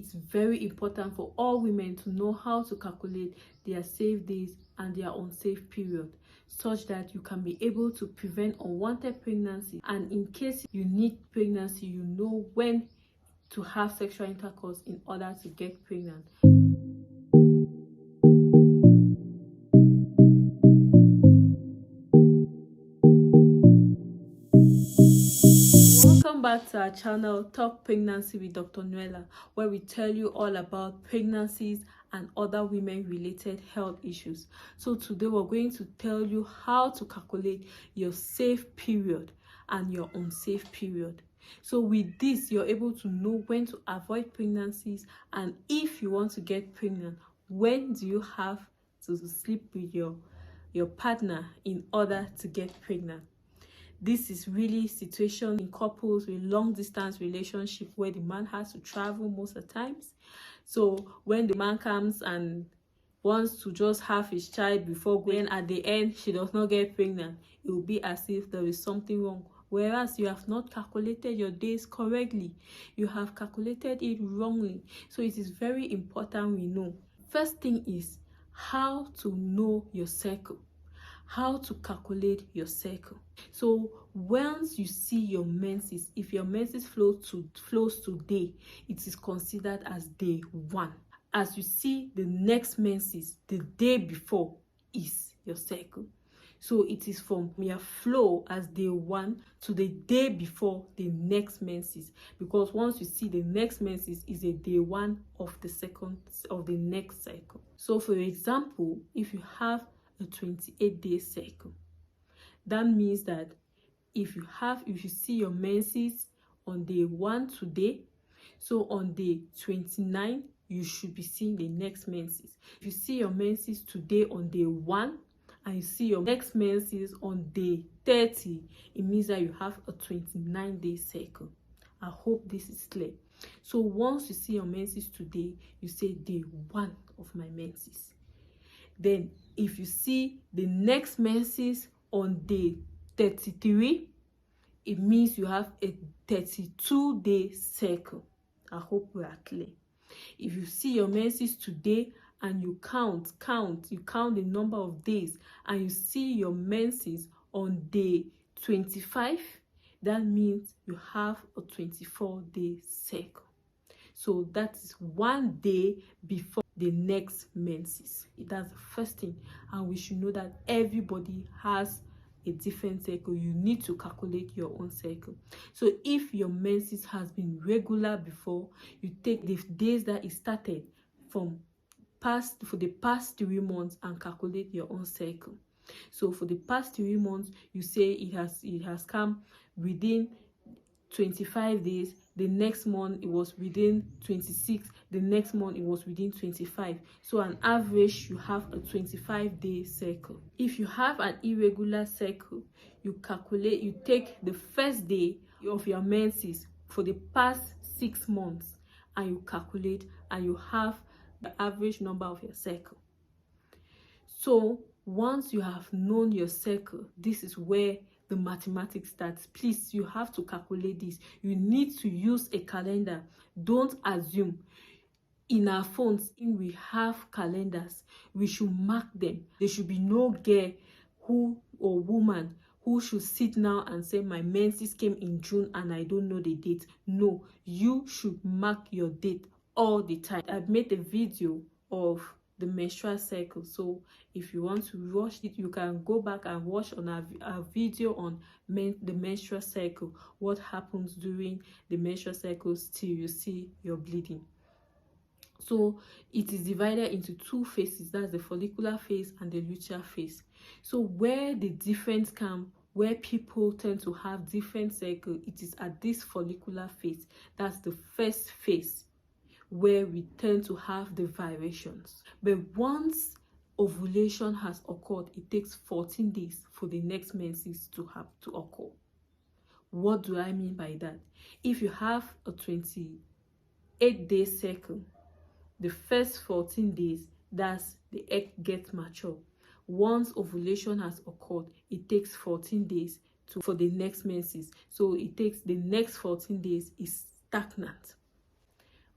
it's very important for all women to know how to calculate their safe days and their unsafe period, such that you can be able to prevent unwanted pregnancy, and in case you need pregnancy, you know when to have sexual intercourse in order to get pregnant. Welcome back to our channel, Talk Pregnancy with Dr. Nuella, where we tell you all about pregnancies and other women-related health issues. So today we're going to tell you how to calculate your safe period and your unsafe period. So with this, you're able to know when to avoid pregnancies, and if you want to get pregnant, when do you have to sleep with your partner in order to get pregnant. This is really situation in couples with long distance relationship where the man has to travel most of the times. So when the man comes and wants to just have his child before going, at the end she does not get pregnant, it will be as if there is something wrong, whereas you have not calculated your days correctly. You have calculated it wrongly. So it is very important we know. First thing is how to know your cycle, how to calculate your cycle. So once you see your menses, if your menses flows today, it is considered as day 1. As you see the next menses, the day before is your cycle. So it is from your flow as day 1 to the day before the next menses, because once you see the next menses is a day 1 of the next cycle. So for example, if you have a 28-day cycle, that means that if you see your menses on day 1 today, so on day 29 you should be seeing the next menses. If you see your menses today on day 1 and you see your next menses on day 30, it means that you have a 29-day cycle. I hope this is clear. So once you see your menses today, you say day 1 of my menses. Then if you see the next menses on day 33, it means you have a 32-day cycle. I hope we are clear. If you see your menses today and you count the number of days and you see your menses on day 25, that means you have a 24-day cycle. So that is 1 day before the next menses. That's the first thing, and we should know that everybody has a different cycle. You need to calculate your own cycle. So if your menses has been regular before, you take the days that it started for the past 3 months and calculate your own cycle. So for the past 3 months, you say it has come within 25 days, the next month it was within 26, the next month it was within 25. So on average you have a 25-day cycle. If you have an irregular cycle, you take the first day of your menses for the past 6 months and you calculate, and you have the average number of your cycle. So once you have known your cycle, this is where the mathematics starts. Please, you have to calculate this. You need to use a calendar. Don't assume. In our phones, we have calendars. We should mark them. There should be no girl or woman who should sit now and say my menses came in June and I don't know the date. No, you should mark your date all the time. I've made a video of the menstrual cycle, so if you want to watch it, you can go back and watch on our video on the menstrual cycle, what happens during the menstrual cycle till you see your bleeding. So it is divided into 2 phases, that's the follicular phase and the luteal phase. So where the difference comes, where people tend to have different cycle, it is at this follicular phase. That's the first phase where we tend to have the variations. But once ovulation has occurred, it takes 14 days for the next menses to occur. What do I mean by that? If you have a 28-day cycle, the first 14 days, that's the egg gets mature. Once ovulation has occurred, it takes 14 days for the next menses. So it takes the next 14 days is stagnant.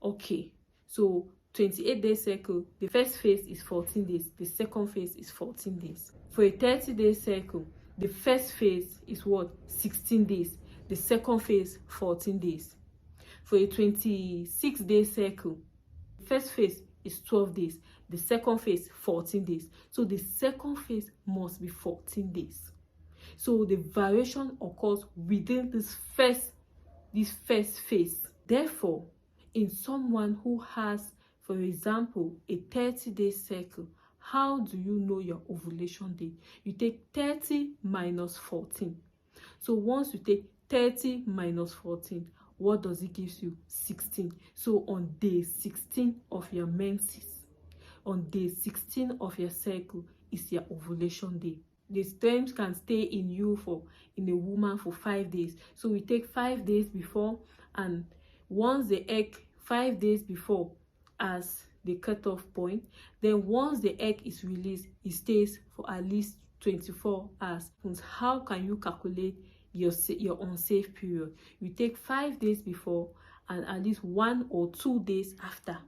Okay, So 28-day cycle, the first phase is 14 days, the second phase is 14 days. For a 30-day cycle, the first phase is what? 16 days, the second phase 14 days. For a 26-day cycle, the first phase is 12 days, the second phase 14 days. So the second phase must be 14 days. So the variation occurs within this first phase. Therefore, in someone who has, for example, a 30-day cycle, how do you know your ovulation day? You take 30 minus 14. So once you take 30 minus 14, what does it give you? 16. So on day 16 of your menses, on day 16 of your cycle is your ovulation day. The sperms can stay in a woman for 5 days. So we take 5 days before, and once the egg 5 days before as the cutoff point, then once the egg is released, it stays for at least 24 hours. How can you calculate your unsafe period? You take 5 days before and at least 1 or 2 days after.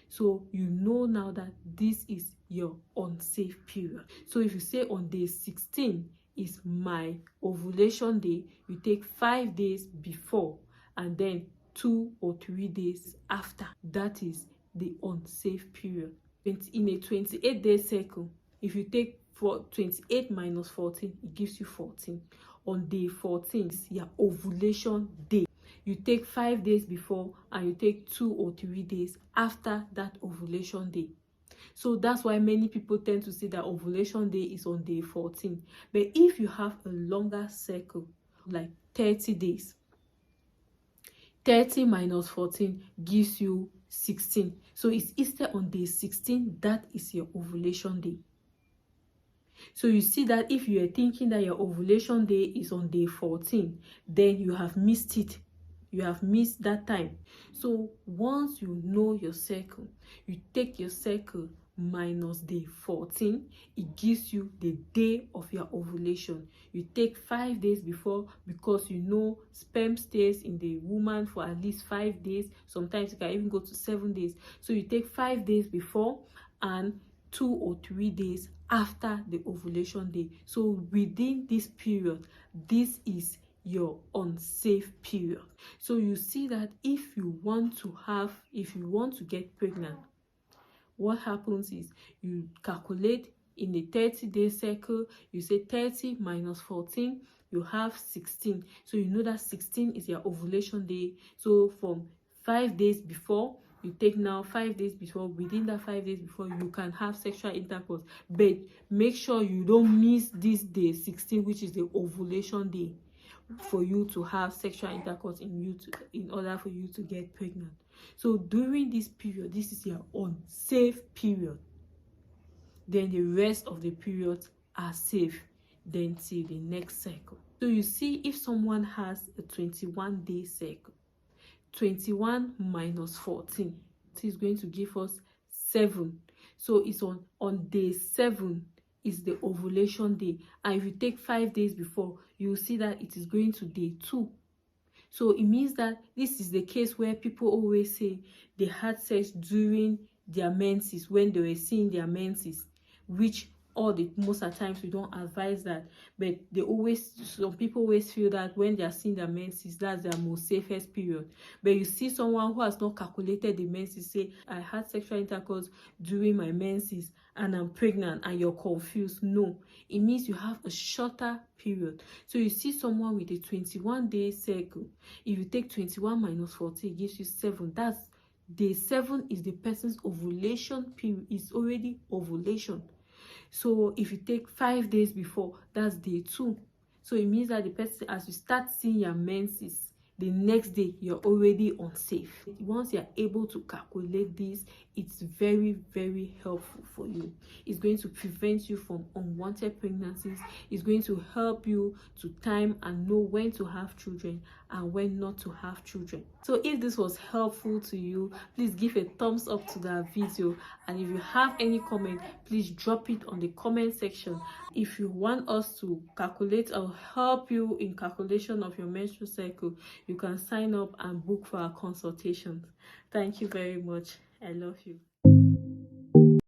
So you know now that this is your unsafe period. So if you say on day 16 is my ovulation day, you take 5 days before and then 2 or 3 days after. That is the unsafe period. In a 28-day cycle, if you take 28 minus 14, it gives you 14. On day 14 is your ovulation day. You take 5 days before and you take 2 or 3 days after that ovulation day. So that's why many people tend to say that ovulation day is on day 14. But if you have a longer cycle, like 30 days, 30 minus 14 gives you 16. So it's Easter on day 16, that is your ovulation day. So you see that if you are thinking that your ovulation day is on day 14, then you have missed it. You have missed that time. So once you know your cycle, you take your cycle minus day 14, it gives you the day of your ovulation. You take 5 days before, because you know sperm stays in the woman for at least 5 days. Sometimes it can even go to 7 days. So you take 5 days before and 2 or 3 days after the ovulation day. So within this period, this is your unsafe period. So you see that if you want to get pregnant, what happens is you calculate in the 30-day cycle, you say 30 minus 14, you have 16. So you know that 16 is your ovulation day. So from 5 days before, you take now 5 days before. Within that 5 days before, you can have sexual intercourse, but make sure you don't miss this day 16, which is the ovulation day, for you to have sexual intercourse in order for you to get pregnant. So during this period, this is your unsafe period. Then the rest of the periods are safe, then till the next cycle. So you see, if someone has a 21-day cycle, 21 minus 14 is going to give us 7. So it's on day 7 is the ovulation day, and if you take 5 days before, you will see that it is going to day 2. So it means that this is the case where people always say they had sex during their menses, when they were seeing their menses, which most of the times we don't advise that. But some people always feel that when they are seeing their menses, that's their most safest period. But you see someone who has not calculated the menses say, I had sexual intercourse during my menses and I'm pregnant, and you're confused. No, it means you have a shorter period. So you see someone with a 21-day cycle, if you take 21 minus 14, it gives you 7. That's day 7 is the person's ovulation period. It's already ovulation. So if you take 5 days before, that's day 2. So it means that the person, as you start seeing your menses, the next day you're already unsafe. Once you're able to calculate this, it's very, very helpful for you. It's going to prevent you from unwanted pregnancies. It's going to help you to time and know when to have children and when not to have children. So if this was helpful to you, please give a thumbs up to that video, and if you have any comment, please drop it on the comment section. If you want us to calculate or help you in calculation of your menstrual cycle, you can sign up and book for our consultations. Thank you very much. I love you.